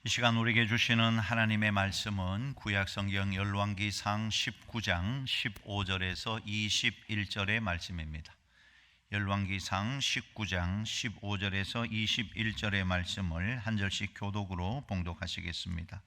이 시간 우리에게 주시는 하나님의 말씀은 구약성경 열왕기상 19장 15절에서 21절의 말씀입니다. 열왕기상 19장 15절에서 21절의 말씀을 한 절씩 교독으로 봉독하시겠습니다.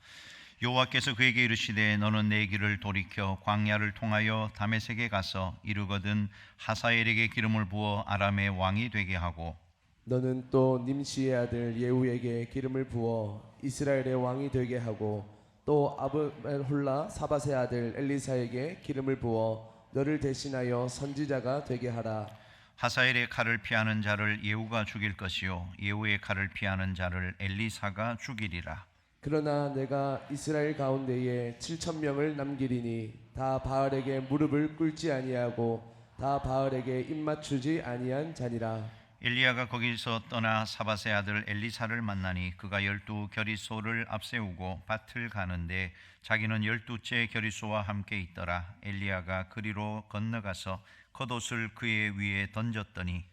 여호와께서 그에게 이르시되 너는 내 길을 돌이켜 광야를 통하여 다메섹에 가서 이르거든 하사엘에게 기름을 부어 아람의 왕이 되게 하고 너는 또 님시의 아들 예후에게 기름을 부어 이스라엘의 왕이 되게 하고 또 아브멜홀라 사밧의 아들 엘리사에게 기름을 부어 너를 대신하여 선지자가 되게 하라. 하사엘의 칼을 피하는 자를 예후가 죽일 것이요 예후의 칼을 피하는 자를 엘리사가 죽이리라. 그러나 내가 이스라엘 가운데에 7,000명을 남기리니 다 바알에게 무릎을 꿇지 아니하고 다 바알에게 입맞추지 아니한 자니라. 엘리야가 거기서 떠나 사밧의 아들 엘리사를 만나니 그가 12 겨리소를 앞세우고 밭을 가는데 자기는 12째 겨리소와 함께 있더라. 엘리야가 그리로 건너가서 겉옷을 그의 위에 던졌더니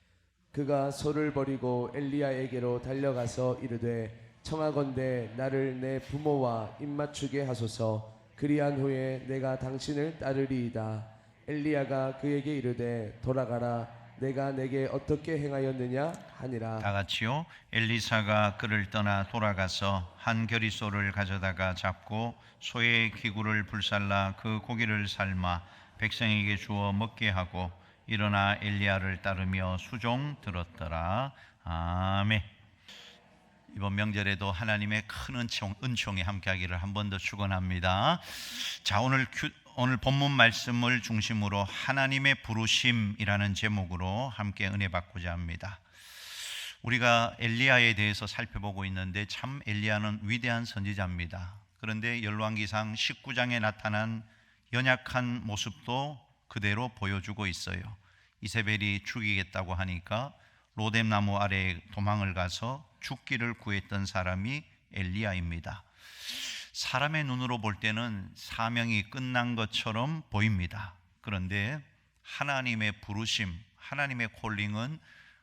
그가 소를 버리고 엘리야에게로 달려가서 이르되 청하건대 나를 내 부모와 입맞추게 하소서. 그리한 후에 내가 당신을 따르리이다. 엘리야가 그에게 이르되 돌아가라. 내가 내게 어떻게 행하였느냐 하니라. 다 같이요. 엘리사가 그를 떠나 돌아가서 한 겨리소를 가져다가 잡고 소의 기구를 불살라 그 고기를 삶아 백성에게 주어 먹게 하고 일어나 엘리야를 따르며 수종 들었더라. 아멘. 이번 명절에도 하나님의 큰 은총이 함께하기를 한 번 더 축원합니다. 자, 오늘 본문 말씀을 중심으로 하나님의 부르심이라는 제목으로 함께 은혜 받고자 합니다. 우리가 엘리야에 대해서 살펴보고 있는데 참 엘리야는 위대한 선지자입니다. 그런데 열왕기상 19장에 나타난 연약한 모습도 그대로 보여주고 있어요. 이세벨이 죽이겠다고 하니까 로뎀나무 아래에 도망을 가서 죽기를 구했던 사람이 엘리야입니다. 사람의 눈으로 볼 때는 사명이 끝난 것처럼 보입니다. 그런데 하나님의 부르심, 하나님의 콜링은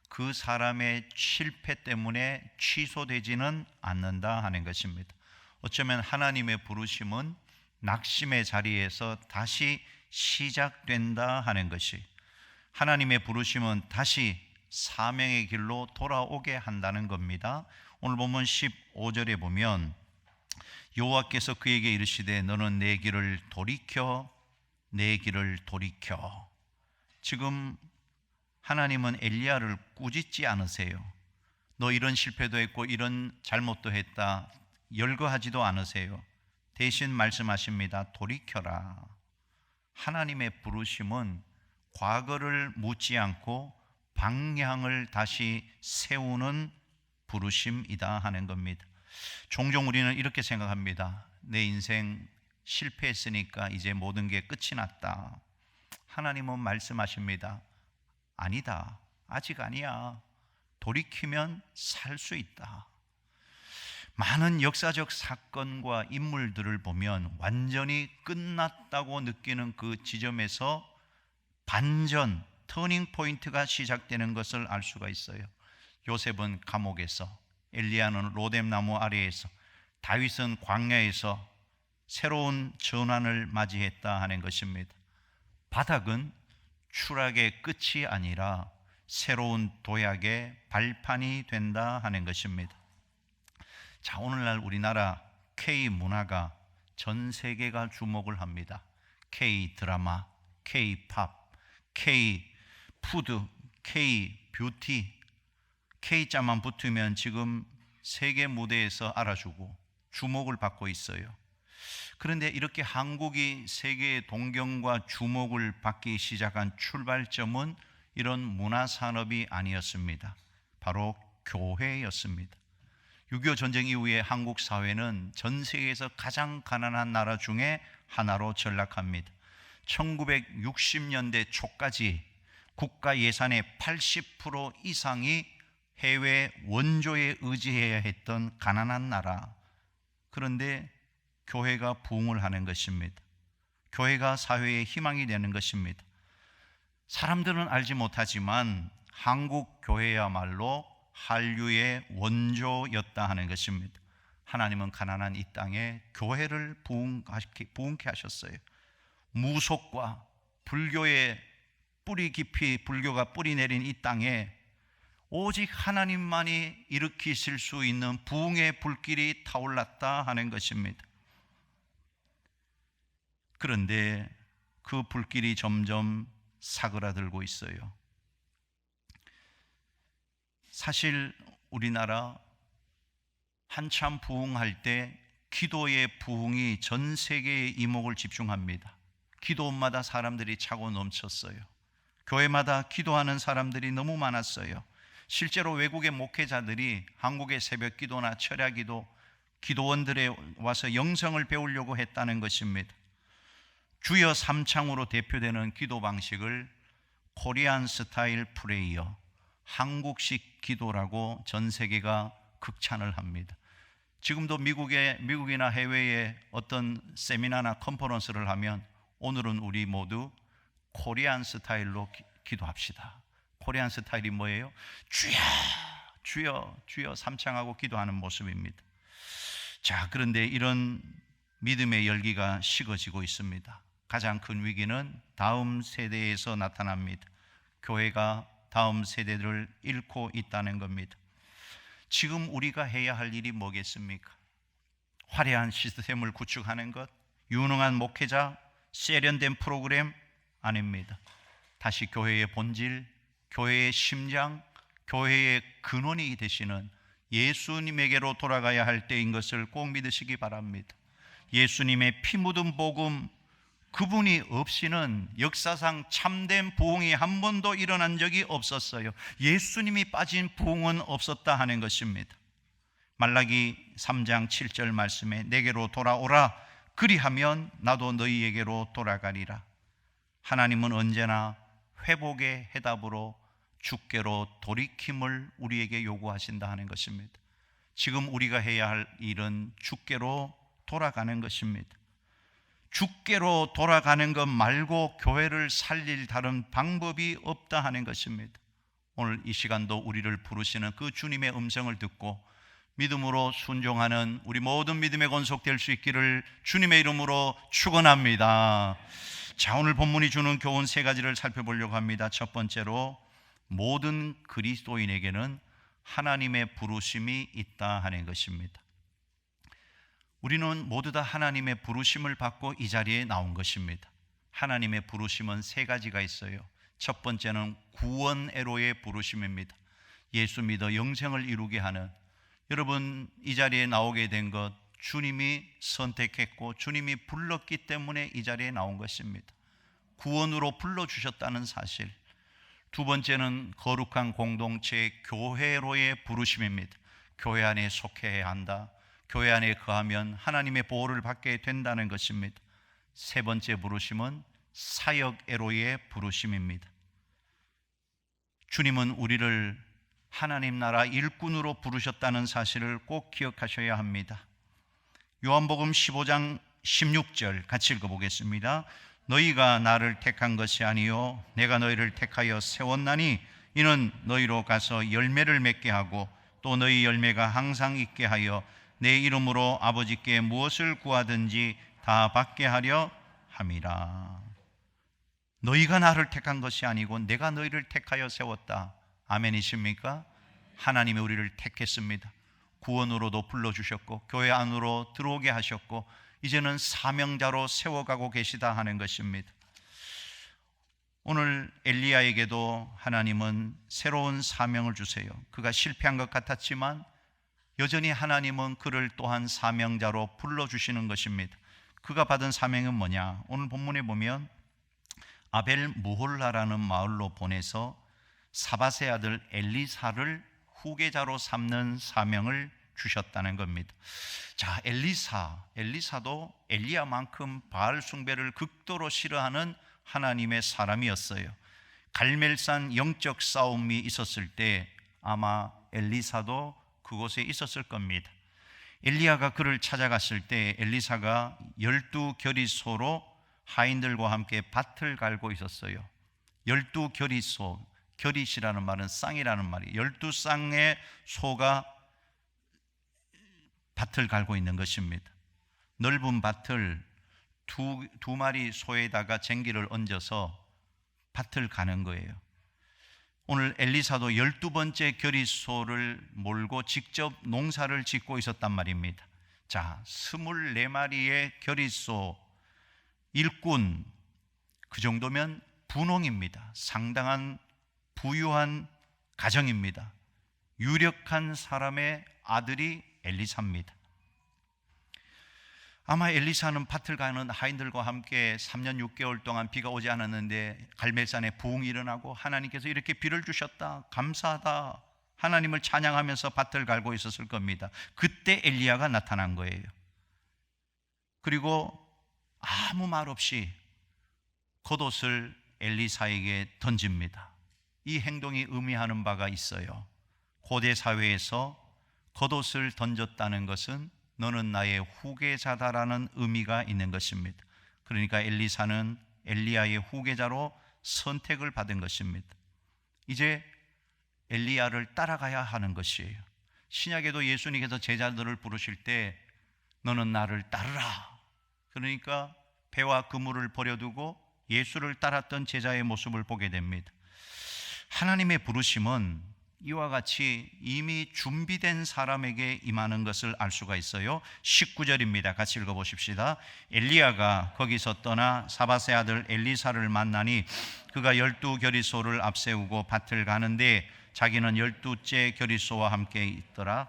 그 사람의 실패 때문에 취소되지는 않는다 하는 것입니다. 어쩌면 하나님의 부르심은 낙심의 자리에서 다시 시작된다 하는 것이, 하나님의 부르심은 다시 사명의 길로 돌아오게 한다는 겁니다. 오늘 보면 15절에 보면 여호와께서 그에게 이르시되 너는 내 길을 돌이켜 내 길을 돌이켜. 지금 하나님은 엘리야를 꾸짖지 않으세요. 너 이런 실패도 했고 이런 잘못도 했다 열거하지도 않으세요. 대신 말씀하십니다. 돌이켜라. 하나님의 부르심은 과거를 묻지 않고 방향을 다시 세우는 부르심이다 하는 겁니다. 종종 우리는 이렇게 생각합니다. 내 인생 실패했으니까 이제 모든 게 끝이 났다. 하나님은 말씀하십니다. 아니다. 아직 아니야. 돌이키면 살 수 있다. 많은 역사적 사건과 인물들을 보면 완전히 끝났다고 느끼는 그 지점에서 반전, 터닝 포인트가 시작되는 것을 알 수가 있어요. 요셉은 감옥에서, 엘리야는 로뎀나무 아래에서, 다윗은 광야에서 새로운 전환을 맞이했다 하는 것입니다. 바닥은 추락의 끝이 아니라 새로운 도약의 발판이 된다 하는 것입니다. 자, 오늘날 우리나라 K-문화가 전 세계가 주목을 합니다. K-드라마, K-팝, K-푸드, K-뷰티, K자만 붙으면 지금 세계 무대에서 알아주고 주목을 받고 있어요. 그런데 이렇게 한국이 세계의 동경과 주목을 받기 시작한 출발점은 이런 문화산업이 아니었습니다. 바로 교회였습니다. 6.25 전쟁 이후에 한국 사회는 전 세계에서 가장 가난한 나라 중에 하나로 전락합니다. 1960년대 초까지 국가 예산의 80% 이상이 해외 원조에 의지해야 했던 가난한 나라. 그런데 교회가 부흥을 하는 것입니다. 교회가 사회의 희망이 되는 것입니다. 사람들은 알지 못하지만 한국 교회야말로 한류의 원조였다 하는 것입니다. 하나님은 가난한 이 땅에 교회를 부흥케 하셨어요. 무속과 불교의 뿌리 깊이 불교가 뿌리 내린 이 땅에 오직 하나님만이 일으키실 수 있는 부흥의 불길이 타올랐다 하는 것입니다. 그런데 그 불길이 점점 사그라들고 있어요. 사실 우리나라 한참 부흥할 때 기도의 부흥이 전 세계의 이목을 집중합니다. 기도원마다 사람들이 차고 넘쳤어요. 교회마다 기도하는 사람들이 너무 많았어요. 실제로 외국의 목회자들이 한국의 새벽 기도나 철야 기도, 기도원들에 와서 영성을 배우려고 했다는 것입니다. 주여 삼창으로 대표되는 기도 방식을 코리안 스타일 프레이어, 한국식 기도라고 전 세계가 극찬을 합니다. 지금도 미국이나 해외에 어떤 세미나나 컨퍼런스를 하면 오늘은 우리 모두 코리안 스타일로 기도합시다. 코리안 스타일이 뭐예요? 주여 주여 주여 삼창하고 기도하는 모습입니다. 자, 그런데 이런 믿음의 열기가 식어지고 있습니다. 가장 큰 위기는 다음 세대에서 나타납니다. 교회가 다음 세대를 잃고 있다는 겁니다. 지금 우리가 해야 할 일이 뭐겠습니까? 화려한 시스템을 구축하는 것, 유능한 목회자, 세련된 프로그램 아닙니다. 다시 교회의 본질, 교회의 심장, 교회의 근원이 되시는 예수님에게로 돌아가야 할 때인 것을 꼭 믿으시기 바랍니다. 예수님의 피 묻은 복음, 그분이 없이는 역사상 참된 부흥이 한 번도 일어난 적이 없었어요. 예수님이 빠진 부흥은 없었다 하는 것입니다. 말라기 3장 7절 말씀에 내게로 돌아오라, 그리하면 나도 너희에게로 돌아가리라. 하나님은 언제나 회복의 해답으로 주께로 돌이킴을 우리에게 요구하신다 하는 것입니다. 지금 우리가 해야 할 일은 주께로 돌아가는 것입니다. 주께로 돌아가는 것 말고 교회를 살릴 다른 방법이 없다 하는 것입니다. 오늘 이 시간도 우리를 부르시는 그 주님의 음성을 듣고 믿음으로 순종하는 우리 모든 믿음의 권속될 수 있기를 주님의 이름으로 축원합니다. 자, 오늘 본문이 주는 교훈 세 가지를 살펴보려고 합니다. 첫 번째로, 모든 그리스도인에게는 하나님의 부르심이 있다 하는 것입니다. 우리는 모두 다 하나님의 부르심을 받고 이 자리에 나온 것입니다. 하나님의 부르심은 세 가지가 있어요. 첫 번째는 구원애로의 부르심입니다. 예수 믿어 영생을 이루게 하는, 여러분 이 자리에 나오게 된 것 주님이 선택했고 주님이 불렀기 때문에 이 자리에 나온 것입니다. 구원으로 불러주셨다는 사실. 두 번째는 거룩한 공동체 교회로의 부르심입니다. 교회 안에 속해야 한다. 교회 안에 거하면 하나님의 보호를 받게 된다는 것입니다. 세 번째 부르심은 사역애로의 부르심입니다. 주님은 우리를 하나님 나라 일꾼으로 부르셨다는 사실을 꼭 기억하셔야 합니다. 요한복음 15장 16절 같이 읽어보겠습니다. 너희가 나를 택한 것이 아니요 내가 너희를 택하여 세웠나니 이는 너희로 가서 열매를 맺게 하고 또 너희 열매가 항상 있게 하여 내 이름으로 아버지께 무엇을 구하든지 다 받게 하려 함이라. 너희가 나를 택한 것이 아니고 내가 너희를 택하여 세웠다. 아멘이십니까? 하나님이 우리를 택했습니다. 구원으로도 불러주셨고 교회 안으로 들어오게 하셨고 이제는 사명자로 세워가고 계시다 하는 것입니다. 오늘 엘리야에게도 하나님은 새로운 사명을 주세요. 그가 실패한 것 같았지만 여전히 하나님은 그를 또한 사명자로 불러주시는 것입니다. 그가 받은 사명은 뭐냐? 오늘 본문에 보면 아벨 무홀라라는 마을로 보내서 사밧의 아들 엘리사를 후계자로 삼는 사명을 주셨다는 겁니다. 자, 엘리사도 엘리야만큼 바알 숭배를 극도로 싫어하는 하나님의 사람이었어요. 갈멜산 영적 싸움이 있었을 때 아마 엘리사도 그곳에 있었을 겁니다. 엘리야가 그를 찾아갔을 때 엘리사가 12겨리소로 하인들과 함께 밭을 갈고 있었어요. 12겨리소, 겨릿이라는 말은 쌍이라는 말이에요. 12쌍의 소가 밭을 갈고 있는 것입니다. 넓은 밭을 두 마리 소에다가 쟁기를 얹어서 밭을 가는 거예요. 오늘 엘리사도 12번째 겨리소를 몰고 직접 농사를 짓고 있었단 말입니다. 자, 24마리의 겨리소 일꾼, 그 정도면 분홍입니다. 상당한 부유한 가정입니다. 유력한 사람의 아들이 엘리사입니다. 아마 엘리사는 밭을 가는 하인들과 함께 3년 6개월 동안 비가 오지 않았는데 갈멜산에 부흥이 일어나고 하나님께서 이렇게 비를 주셨다, 감사하다, 하나님을 찬양하면서 밭을 갈고 있었을 겁니다. 그때 엘리야가 나타난 거예요. 그리고 아무 말 없이 겉옷을 엘리사에게 던집니다. 이 행동이 의미하는 바가 있어요. 고대 사회에서 겉옷을 던졌다는 것은 너는 나의 후계자다라는 의미가 있는 것입니다. 그러니까 엘리사는 엘리야의 후계자로 선택을 받은 것입니다. 이제 엘리야를 따라가야 하는 것이에요. 신약에도 예수님께서 제자들을 부르실 때 너는 나를 따르라, 그러니까 배와 그물을 버려두고 예수를 따랐던 제자의 모습을 보게 됩니다. 하나님의 부르심은 이와 같이 이미 준비된 사람에게 임하는 것을 알 수가 있어요. 19절입니다. 같이 읽어보십시다. 엘리야가 거기서 떠나 사밧의 아들 엘리사를 만나니 그가 12겨리소를 앞세우고 밭을 가는데 자기는 12째 겨리소와 함께 있더라.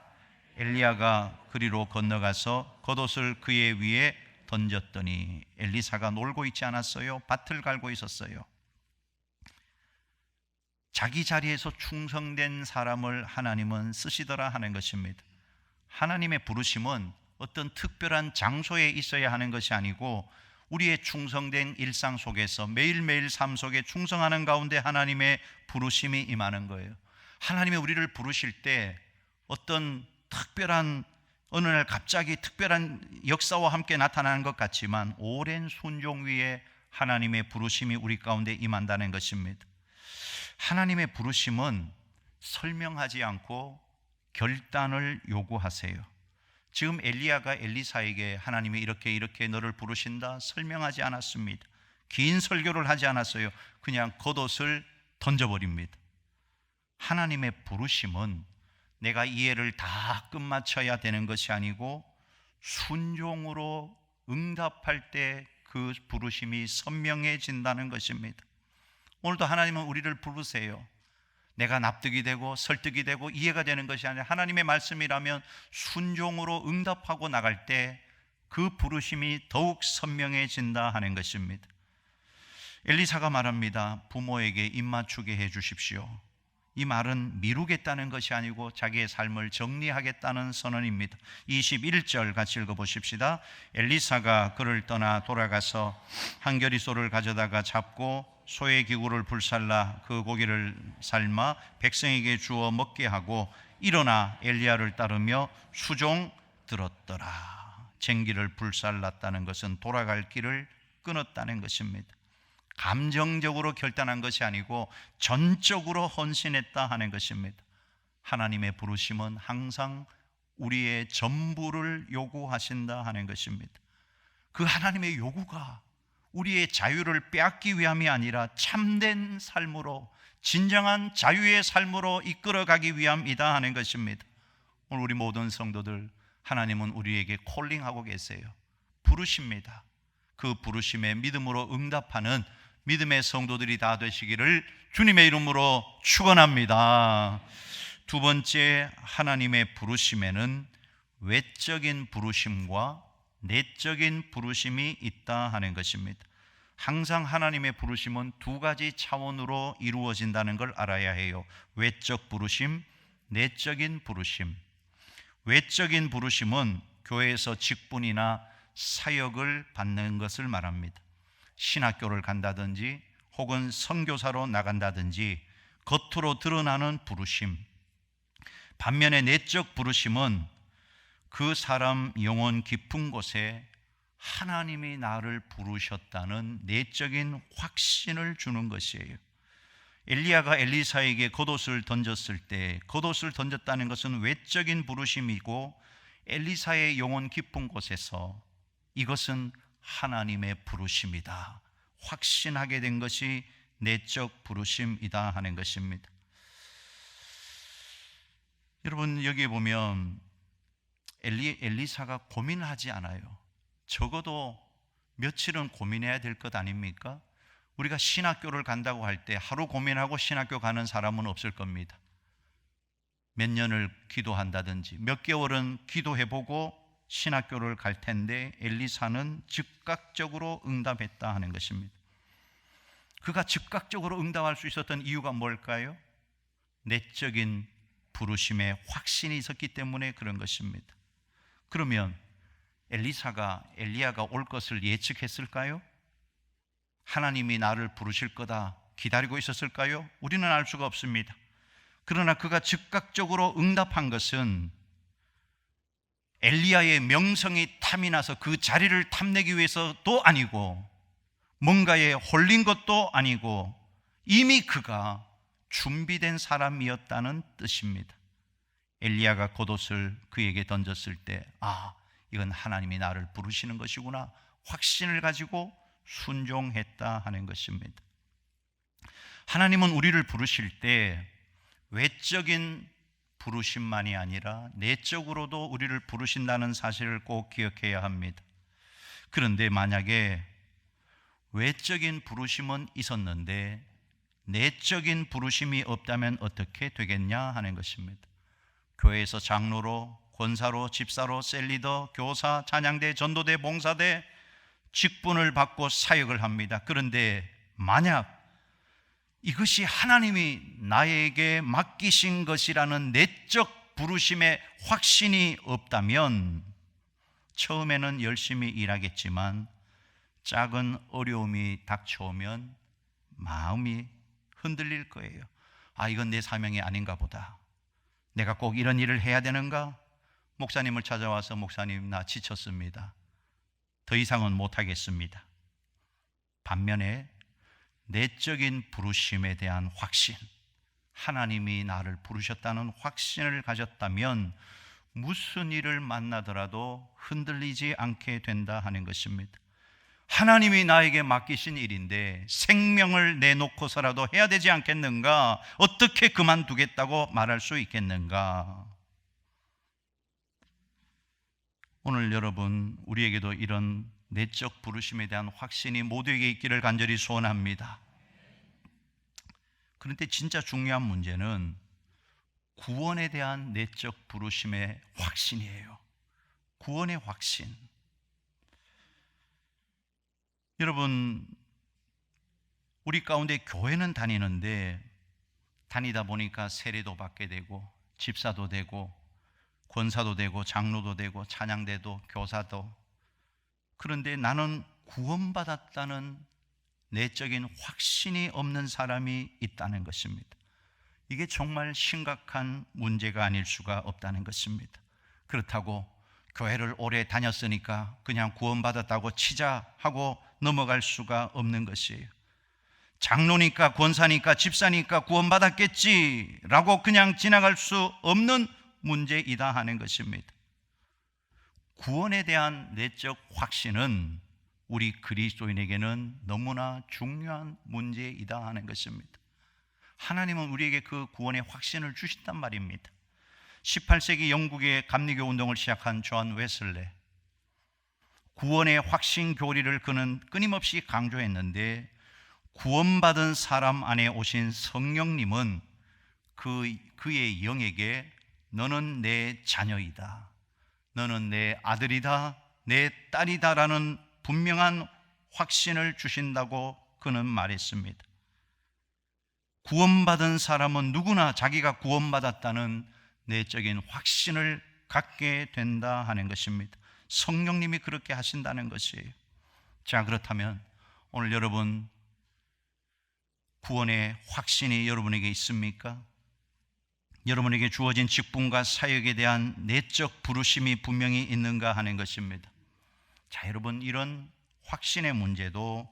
엘리야가 그리로 건너가서 겉옷을 그의 위에 던졌더니 엘리사가 놀고 있지 않았어요. 밭을 갈고 있었어요. 자기 자리에서 충성된 사람을 하나님은 쓰시더라 하는 것입니다. 하나님의 부르심은 어떤 특별한 장소에 있어야 하는 것이 아니고 우리의 충성된 일상 속에서 매일매일 삶 속에 충성하는 가운데 하나님의 부르심이 임하는 거예요. 하나님이 우리를 부르실 때 어떤 특별한 어느 날 갑자기 특별한 역사와 함께 나타나는 것 같지만 오랜 순종 위에 하나님의 부르심이 우리 가운데 임한다는 것입니다. 하나님의 부르심은 설명하지 않고 결단을 요구하세요. 지금 엘리야가 엘리사에게 하나님이 이렇게 너를 부르신다 설명하지 않았습니다. 긴 설교를 하지 않았어요. 그냥 겉옷을 던져버립니다. 하나님의 부르심은 내가 이해를 다 끝마쳐야 되는 것이 아니고 순종으로 응답할 때 그 부르심이 선명해진다는 것입니다. 오늘도 하나님은 우리를 부르세요. 내가 납득이 되고 설득이 되고 이해가 되는 것이 아니라 하나님의 말씀이라면 순종으로 응답하고 나갈 때 그 부르심이 더욱 선명해진다 하는 것입니다. 엘리사가 말합니다. 부모에게 입맞추게 해 주십시오. 이 말은 미루겠다는 것이 아니고 자기의 삶을 정리하겠다는 선언입니다. 21절 같이 읽어보십시다. 엘리사가 그를 떠나 돌아가서 한 겨리소를 가져다가 잡고 소의 기구를 불살라 그 고기를 삶아 백성에게 주어 먹게 하고 일어나 엘리야를 따르며 수종 들었더라. 쟁기를 불살랐다는 것은 돌아갈 길을 끊었다는 것입니다. 감정적으로 결단한 것이 아니고 전적으로 헌신했다 하는 것입니다. 하나님의 부르심은 항상 우리의 전부를 요구하신다 하는 것입니다. 그 하나님의 요구가 우리의 자유를 빼앗기 위함이 아니라 참된 삶으로, 진정한 자유의 삶으로 이끌어가기 위함이다 하는 것입니다. 오늘 우리 모든 성도들, 하나님은 우리에게 콜링하고 계세요. 부르십니다. 그 부르심에 믿음으로 응답하는 믿음의 성도들이 다 되시기를 주님의 이름으로 축원합니다. 두 번째, 하나님의 부르심에는 외적인 부르심과 내적인 부르심이 있다 하는 것입니다. 항상 하나님의 부르심은 두 가지 차원으로 이루어진다는 걸 알아야 해요. 외적 부르심, 내적인 부르심. 외적인 부르심은 교회에서 직분이나 사역을 받는 것을 말합니다. 신학교를 간다든지 혹은 선교사로 나간다든지 겉으로 드러나는 부르심. 반면에 내적 부르심은 그 사람 영혼 깊은 곳에 하나님이 나를 부르셨다는 내적인 확신을 주는 것이에요. 엘리야가 엘리사에게 겉옷을 던졌을 때 겉옷을 던졌다는 것은 외적인 부르심이고, 엘리사의 영혼 깊은 곳에서 이것은 하나님의 부르심이다 확신하게 된 것이 내적 부르심이다 하는 것입니다. 여러분, 여기 보면 엘리사가 고민하지 않아요. 적어도 며칠은 고민해야 될 것 아닙니까? 우리가 신학교를 간다고 할 때 하루 고민하고 신학교 가는 사람은 없을 겁니다. 몇 년을 기도한다든지 몇 개월은 기도해보고 신학교를 갈 텐데 엘리사는 즉각적으로 응답했다 하는 것입니다. 그가 즉각적으로 응답할 수 있었던 이유가 뭘까요? 내적인 부르심에 확신이 있었기 때문에 그런 것입니다. 그러면 엘리야가 올 것을 예측했을까요? 하나님이 나를 부르실 거다 기다리고 있었을까요? 우리는 알 수가 없습니다. 그러나 그가 즉각적으로 응답한 것은 엘리야의 명성이 탐이 나서 그 자리를 탐내기 위해서도 아니고 뭔가에 홀린 것도 아니고 이미 그가 준비된 사람이었다는 뜻입니다. 엘리야가 겉옷을 그에게 던졌을 때 이건 하나님이 나를 부르시는 것이구나 확신을 가지고 순종했다 하는 것입니다. 하나님은 우리를 부르실 때 외적인 부르심만이 아니라 내적으로도 우리를 부르신다는 사실을 꼭 기억해야 합니다. 그런데 만약에 외적인 부르심은 있었는데 내적인 부르심이 없다면 어떻게 되겠냐 하는 것입니다. 교회에서 장로로, 권사로, 집사로, 셀리더, 교사, 찬양대, 전도대, 봉사대 직분을 받고 사역을 합니다. 그런데 만약 이것이 하나님이 나에게 맡기신 것이라는 내적 부르심의 확신이 없다면 처음에는 열심히 일하겠지만 작은 어려움이 닥쳐오면 마음이 흔들릴 거예요. 이건 내 사명이 아닌가 보다. 내가 꼭 이런 일을 해야 되는가? 목사님을 찾아와서 목사님 나 지쳤습니다. 더 이상은 못하겠습니다. 반면에 내적인 부르심에 대한 확신, 하나님이 나를 부르셨다는 확신을 가졌다면 무슨 일을 만나더라도 흔들리지 않게 된다 하는 것입니다. 하나님이 나에게 맡기신 일인데 생명을 내놓고서라도 해야 되지 않겠는가? 어떻게 그만두겠다고 말할 수 있겠는가? 오늘 여러분, 우리에게도 이런 내적 부르심에 대한 확신이 모두에게 있기를 간절히 소원합니다. 그런데 진짜 중요한 문제는 구원에 대한 내적 부르심의 확신이에요. 구원의 확신. 여러분, 우리 가운데 교회는 다니는데 다니다 보니까 세례도 받게 되고 집사도 되고 권사도 되고 장로도 되고 찬양대도 교사도, 그런데 나는 구원받았다는 내적인 확신이 없는 사람이 있다는 것입니다. 이게 정말 심각한 문제가 아닐 수가 없다는 것입니다. 그렇다고 교회를 오래 다녔으니까 그냥 구원받았다고 치자 하고 넘어갈 수가 없는 것이에요. 장로니까 권사니까 집사니까 구원받았겠지라고 그냥 지나갈 수 없는 문제이다 하는 것입니다. 구원에 대한 내적 확신은 우리 그리스도인에게는 너무나 중요한 문제이다 하는 것입니다. 하나님은 우리에게 그 구원의 확신을 주신단 말입니다. 18세기 영국의 감리교 운동을 시작한 존 웨슬레, 구원의 확신 교리를 그는 끊임없이 강조했는데 구원받은 사람 안에 오신 성령님은 그의 영에게 너는 내 자녀이다, 너는 내 아들이다, 내 딸이다 라는 분명한 확신을 주신다고 그는 말했습니다. 구원받은 사람은 누구나 자기가 구원받았다는 내적인 확신을 갖게 된다 하는 것입니다. 성령님이 그렇게 하신다는 것이에요. 자, 그렇다면 오늘 여러분, 구원의 확신이 여러분에게 있습니까? 여러분에게 주어진 직분과 사역에 대한 내적 부르심이 분명히 있는가 하는 것입니다. 자, 여러분, 이런 확신의 문제도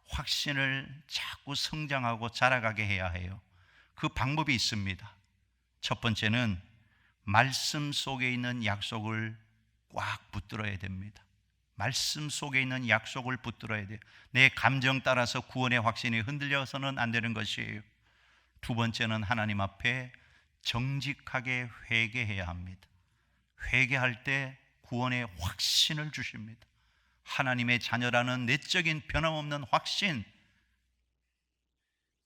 확신을 자꾸 성장하고 자라가게 해야 해요. 그 방법이 있습니다. 첫 번째는 말씀 속에 있는 약속을 꽉 붙들어야 됩니다. 말씀 속에 있는 약속을 붙들어야 돼요. 내 감정 따라서 구원의 확신이 흔들려서는 안 되는 것이에요. 두 번째는 하나님 앞에 정직하게 회개해야 합니다. 회개할 때 구원의 확신을 주십니다. 하나님의 자녀라는 내적인 변함없는 확신.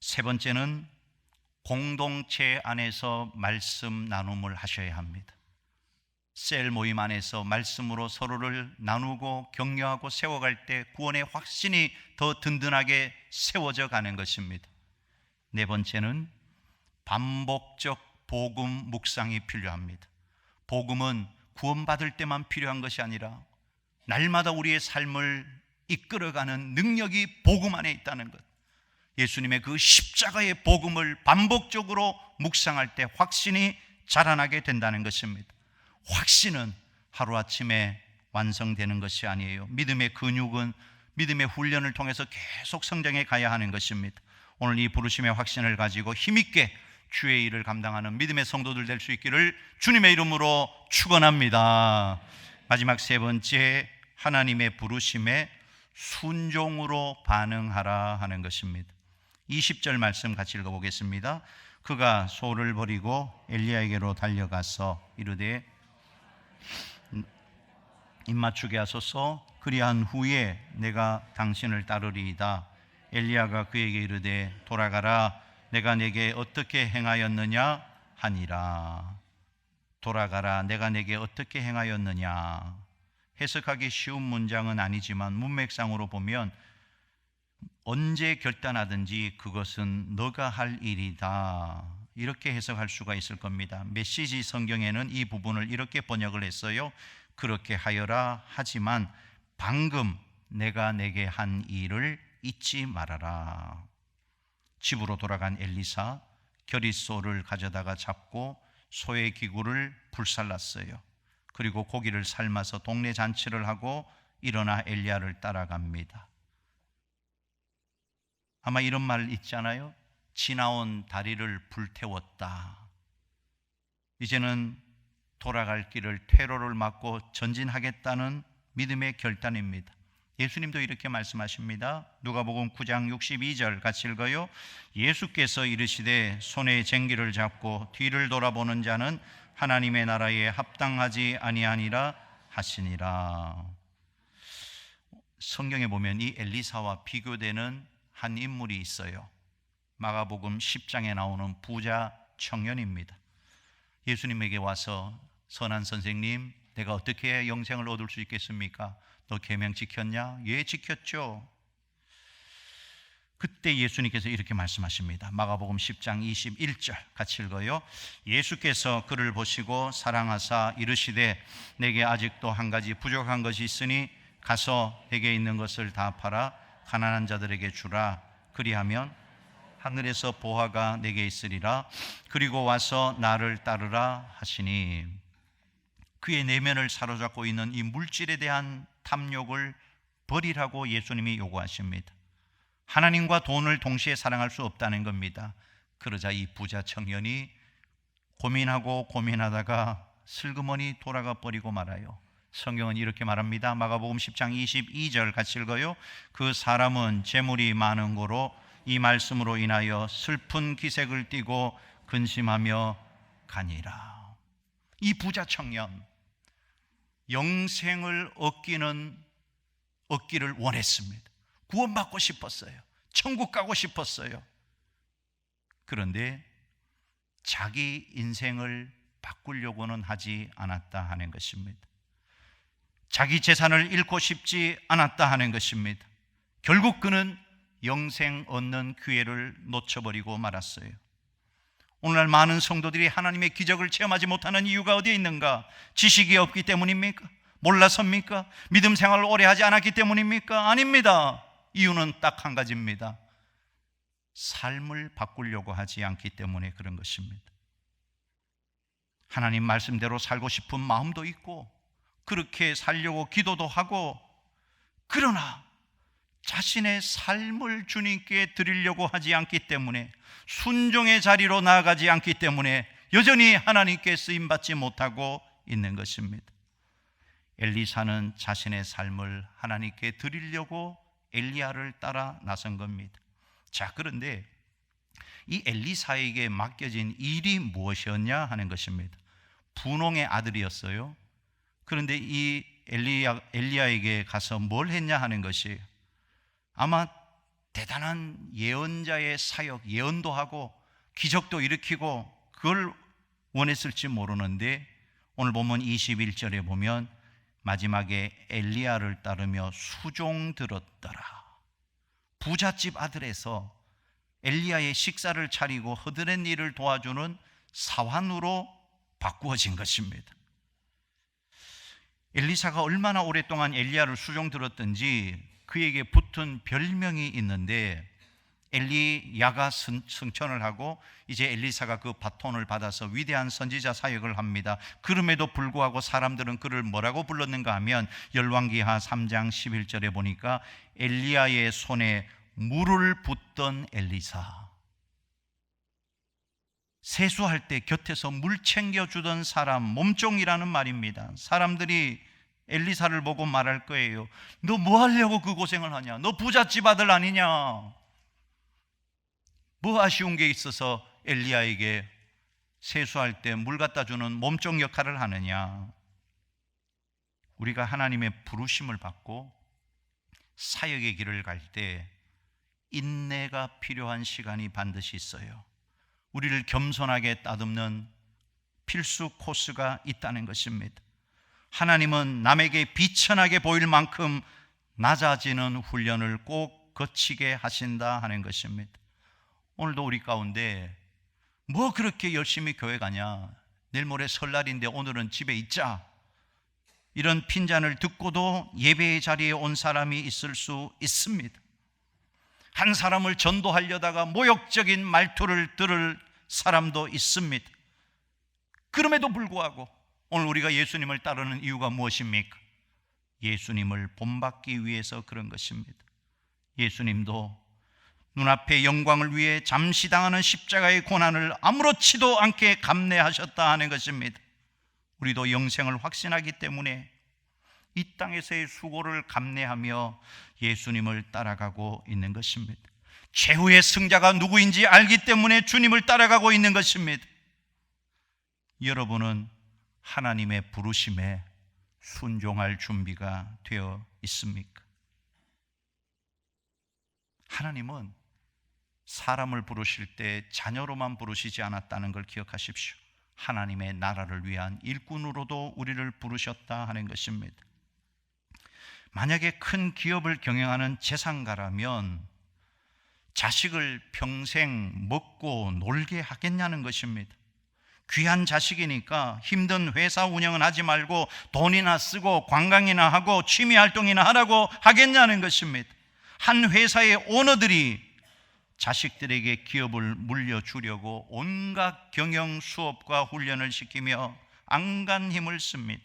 세 번째는 공동체 안에서 말씀 나눔을 하셔야 합니다. 셀 모임 안에서 말씀으로 서로를 나누고 격려하고 세워갈 때 구원의 확신이 더 든든하게 세워져 가는 것입니다. 네 번째는 반복적 복음 묵상이 필요합니다. 복음은 구원받을 때만 필요한 것이 아니라 날마다 우리의 삶을 이끌어가는 능력이 복음 안에 있다는 것. 예수님의 그 십자가의 복음을 반복적으로 묵상할 때 확신이 자라나게 된다는 것입니다. 확신은 하루아침에 완성되는 것이 아니에요. 믿음의 근육은 믿음의 훈련을 통해서 계속 성장해 가야 하는 것입니다. 오늘 이 부르심의 확신을 가지고 힘있게 주의 일을 감당하는 믿음의 성도들 될 수 있기를 주님의 이름으로 축원합니다. 마지막 세 번째, 하나님의 부르심에 순종으로 반응하라 하는 것입니다. 20절 말씀 같이 읽어보겠습니다. 그가 소를 버리고 엘리야에게로 달려가서 이르되 입맞추게 하소서. 그리한 후에 내가 당신을 따르리이다. 엘리야가 그에게 이르되 돌아가라. 내가 내게 어떻게 행하였느냐 하니라. 돌아가라. 내가 내게 어떻게 행하였느냐. 해석하기 쉬운 문장은 아니지만 문맥상으로 보면 언제 결단하든지 그것은 너가 할 일이다, 이렇게 해석할 수가 있을 겁니다. 메시지 성경에는 이 부분을 이렇게 번역을 했어요. 그렇게 하여라 하지만 방금 내가 내게 한 일을 잊지 말아라. 집으로 돌아간 엘리사, 겨릿소를 가져다가 잡고 소의 기구를 불살랐어요. 그리고 고기를 삶아서 동네 잔치를 하고 일어나 엘리야를 따라갑니다. 아마 이런 말 있잖아요. 지나온 다리를 불태웠다. 이제는 돌아갈 길을 퇴로를 막고 전진하겠다는 믿음의 결단입니다. 예수님도 이렇게 말씀하십니다. 누가복음 9장 62절 같이 읽어요. 예수께서 이르시되 손에 쟁기를 잡고 뒤를 돌아보는 자는 하나님의 나라에 합당하지 아니하니라 하시니라. 성경에 보면 이 엘리사와 비교되는 한 인물이 있어요. 마가복음 10장에 나오는 부자 청년입니다. 예수님에게 와서 선한 선생님, 내가 어떻게 해야 영생을 얻을 수 있겠습니까? 너 계명 지켰냐? 예, 지켰죠. 그때 예수님께서 이렇게 말씀하십니다. 마가복음 10장 21절 같이 읽어요. 예수께서 그를 보시고 사랑하사 이르시되 내게 아직도 한 가지 부족한 것이 있으니 가서 내게 있는 것을 다 팔아 가난한 자들에게 주라. 그리하면 하늘에서 보화가 내게 있으리라. 그리고 와서 나를 따르라 하시니, 그의 내면을 사로잡고 있는 이 물질에 대한 탐욕을 버리라고 예수님이 요구하십니다. 하나님과 돈을 동시에 사랑할 수 없다는 겁니다. 그러자 이 부자 청년이 고민하고 고민하다가 슬그머니 돌아가 버리고 말아요. 성경은 이렇게 말합니다. 마가복음 10장 22절 같이 읽어요. 그 사람은 재물이 많은 고로 이 말씀으로 인하여 슬픈 기색을 띠고 근심하며 가니라. 이 부자 청년, 영생을 얻기를 원했습니다. 구원받고 싶었어요. 천국 가고 싶었어요. 그런데 자기 인생을 바꾸려고는 하지 않았다 하는 것입니다. 자기 재산을 잃고 싶지 않았다 하는 것입니다. 결국 그는 영생 얻는 기회를 놓쳐버리고 말았어요. 오늘날 많은 성도들이 하나님의 기적을 체험하지 못하는 이유가 어디에 있는가? 지식이 없기 때문입니까? 몰라서입니까? 믿음 생활을 오래 하지 않았기 때문입니까? 아닙니다. 이유는 딱 한 가지입니다. 삶을 바꾸려고 하지 않기 때문에 그런 것입니다. 하나님 말씀대로 살고 싶은 마음도 있고 그렇게 살려고 기도도 하고, 그러나 자신의 삶을 주님께 드리려고 하지 않기 때문에, 순종의 자리로 나아가지 않기 때문에 여전히 하나님께 쓰임받지 못하고 있는 것입니다. 엘리사는 자신의 삶을 하나님께 드리려고 엘리야를 따라 나선 겁니다. 자, 그런데 이 엘리사에게 맡겨진 일이 무엇이었냐 하는 것입니다. 분홍의 아들이었어요. 그런데 이 엘리야에게 가서 뭘 했냐 하는 것이, 아마 대단한 예언자의 사역, 예언도 하고 기적도 일으키고 그걸 원했을지 모르는데, 오늘 보면 21절에 보면 마지막에 엘리야를 따르며 수종 들었더라. 부잣집 아들에서 엘리야의 식사를 차리고 허드렛 일을 도와주는 사환으로 바꾸어진 것입니다. 엘리사가 얼마나 오랫동안 엘리야를 수종 들었던지 그에게 붙은 별명이 있는데, 엘리야가 승천을 하고 이제 엘리사가 그 바톤을 받아서 위대한 선지자 사역을 합니다. 그럼에도 불구하고 사람들은 그를 뭐라고 불렀는가 하면, 열왕기하 3장 11절에 보니까 엘리야의 손에 물을 붓던 엘리사, 세수할 때 곁에서 물 챙겨주던 사람, 몸종이라는 말입니다. 사람들이 엘리사를 보고 말할 거예요. 너 뭐 하려고 그 고생을 하냐? 너 부잣집 아들 아니냐? 뭐 아쉬운 게 있어서 엘리야에게 세수할 때 물 갖다 주는 몸종 역할을 하느냐? 우리가 하나님의 부르심을 받고 사역의 길을 갈 때 인내가 필요한 시간이 반드시 있어요. 우리를 겸손하게 따듬는 필수 코스가 있다는 것입니다. 하나님은 남에게 비천하게 보일 만큼 낮아지는 훈련을 꼭 거치게 하신다 하는 것입니다. 오늘도 우리 가운데 뭐 그렇게 열심히 교회 가냐? 내일 모레 설날인데 오늘은 집에 있자. 이런 핀잔을 듣고도 예배의 자리에 온 사람이 있을 수 있습니다. 한 사람을 전도하려다가 모욕적인 말투를 들을 사람도 있습니다. 그럼에도 불구하고 오늘 우리가 예수님을 따르는 이유가 무엇입니까? 예수님을 본받기 위해서 그런 것입니다. 예수님도 눈앞의 영광을 위해 잠시 당하는 십자가의 고난을 아무렇지도 않게 감내하셨다 하는 것입니다. 우리도 영생을 확신하기 때문에 이 땅에서의 수고를 감내하며 예수님을 따라가고 있는 것입니다. 최후의 승자가 누구인지 알기 때문에 주님을 따라가고 있는 것입니다. 여러분은 하나님의 부르심에 순종할 준비가 되어 있습니까? 하나님은 사람을 부르실 때 자녀로만 부르시지 않았다는 걸 기억하십시오. 하나님의 나라를 위한 일꾼으로도 우리를 부르셨다 하는 것입니다. 만약에 큰 기업을 경영하는 재산가라면 자식을 평생 먹고 놀게 하겠냐는 것입니다. 귀한 자식이니까 힘든 회사 운영은 하지 말고 돈이나 쓰고 관광이나 하고 취미활동이나 하라고 하겠냐는 것입니다. 한 회사의 오너들이 자식들에게 기업을 물려주려고 온갖 경영 수업과 훈련을 시키며 안간 힘을 씁니다.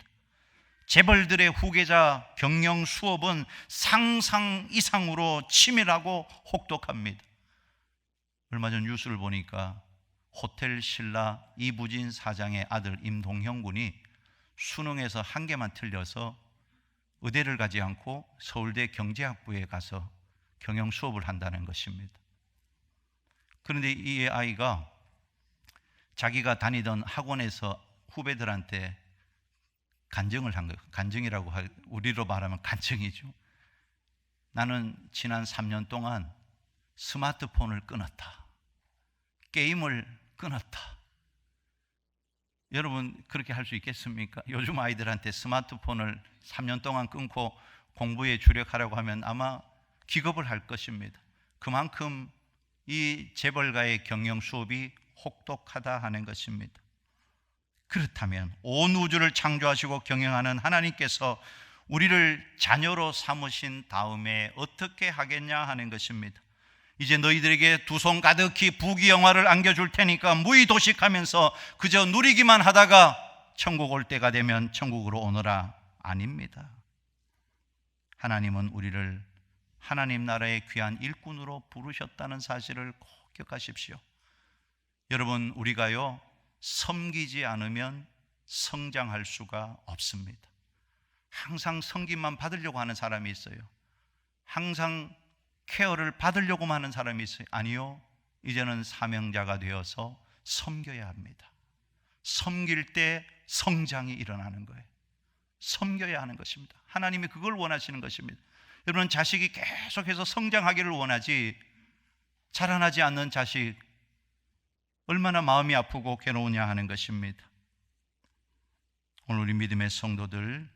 재벌들의 후계자 경영 수업은 상상 이상으로 치밀하고 혹독합니다. 얼마 전 뉴스를 보니까 호텔 신라 이부진 사장의 아들 임동형 군이 수능에서 한 개만 틀려서 의대를 가지 않고 서울대 경제학부에 가서 경영 수업을 한다는 것입니다. 그런데 이 아이가 자기가 다니던 학원에서 후배들한테 간증을 한 거예요. 간증이라고 우리로 말하면 간증이죠. 나는 지난 3년 동안 스마트폰을 끊었다. 게임을 끊었다. 여러분 그렇게 할 수 있겠습니까? 요즘 아이들한테 스마트폰을 3년 동안 끊고 공부에 주력하라고 하면 아마 기겁을 할 것입니다. 그만큼 이 재벌가의 경영 수업이 혹독하다 하는 것입니다. 그렇다면 온 우주를 창조하시고 경영하는 하나님께서 우리를 자녀로 삼으신 다음에 어떻게 하겠냐 하는 것입니다. 이제 너희들에게 두 손 가득히 부귀영화를 안겨줄 테니까 무의도식하면서 그저 누리기만 하다가 천국 올 때가 되면 천국으로 오너라. 아닙니다. 하나님은 우리를 하나님 나라의 귀한 일꾼으로 부르셨다는 사실을 꼭 기억하십시오. 여러분 우리가요 섬기지 않으면 성장할 수가 없습니다. 항상 섬김만 받으려고 하는 사람이 있어요. 항상 케어를 받으려고만 하는 사람이 있어요. 아니요, 이제는 사명자가 되어서 섬겨야 합니다. 섬길 때 성장이 일어나는 거예요. 섬겨야 하는 것입니다. 하나님이 그걸 원하시는 것입니다. 여러분, 자식이 계속해서 성장하기를 원하지, 자라나지 않는 자식 얼마나 마음이 아프고 괴로우냐 하는 것입니다. 오늘 우리 믿음의 성도들,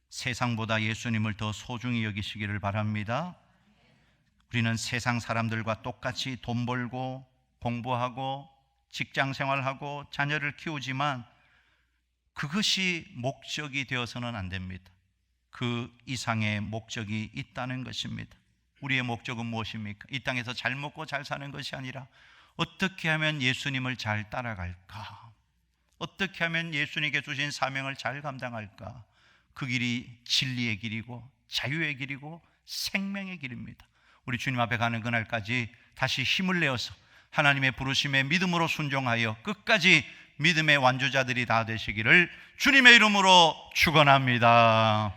세상보다 예수님을 더 소중히 여기시기를 바랍니다. 우리는 세상 사람들과 똑같이 돈 벌고 공부하고 직장 생활하고 자녀를 키우지만 그것이 목적이 되어서는 안 됩니다. 그 이상의 목적이 있다는 것입니다. 우리의 목적은 무엇입니까? 이 땅에서 잘 먹고 잘 사는 것이 아니라 어떻게 하면 예수님을 잘 따라갈까? 어떻게 하면 예수님께 주신 사명을 잘 감당할까? 그 길이 진리의 길이고 자유의 길이고 생명의 길입니다. 우리 주님 앞에 가는 그날까지 다시 힘을 내어서 하나님의 부르심에 믿음으로 순종하여 끝까지 믿음의 완주자들이 다 되시기를 주님의 이름으로 축원합니다.